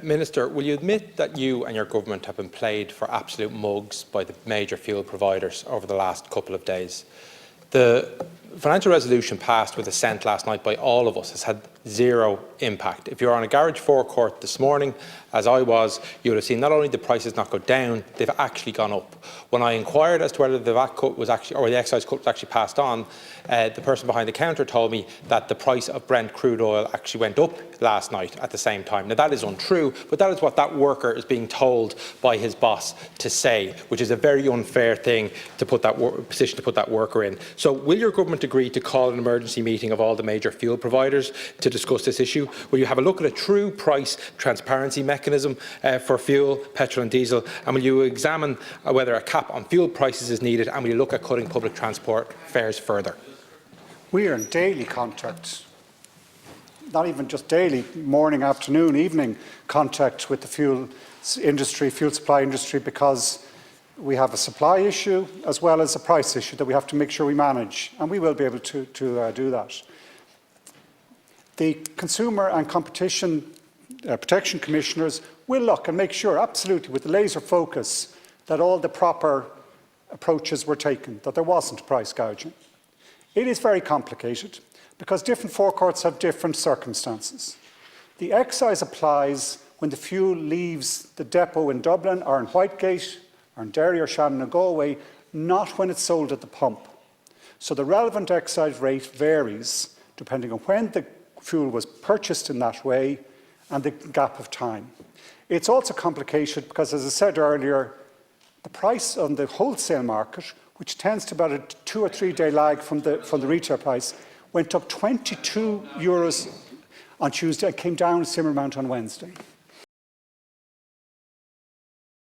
Minister, will you admit that you and your government have been played for absolute mugs by the major fuel providers over the last couple of days? The financial resolution passed with assent last night by all of us has had zero impact. If you're on a garage forecourt this morning, as I was, you would have seen not only the prices not go down, they've actually gone up. When I inquired as to whether the VAT cut was actually, or the excise cut was actually passed on, the person behind the counter told me that the price of Brent crude oil actually went up last night at the same time. Now, that is untrue, but that is what that worker is being told by his boss to say, which is a very unfair thing to put that position to put that worker in. So, will your government agree to call an emergency meeting of all the major fuel providers to discuss this issue? Will you have a look at a true price transparency mechanism for fuel, petrol and diesel? And will you examine whether a cap on fuel prices is needed? And will you look at cutting public transport fares further? We are in daily contact, not even just daily, morning, afternoon, evening contact with the fuel industry, fuel supply industry, because we have a supply issue as well as a price issue that we have to make sure we manage, and we will be able to do that. The Consumer and Competition Protection Commissioners will look and make sure, absolutely, with the laser focus, that all the proper approaches were taken, that there wasn't price gouging. It is very complicated because different forecourts have different circumstances. The excise applies when the fuel leaves the depot in Dublin or in Whitegate or in Derry or Shannon or Galway, not when it's sold at the pump. So the relevant excise rate varies depending on when the fuel was purchased in that way and the gap of time. It's also complicated because, as I said earlier, the price on the wholesale market, which tends to be about a 2 or 3 day lag from the retail price, went up €22 on Tuesday and came down a similar amount on Wednesday.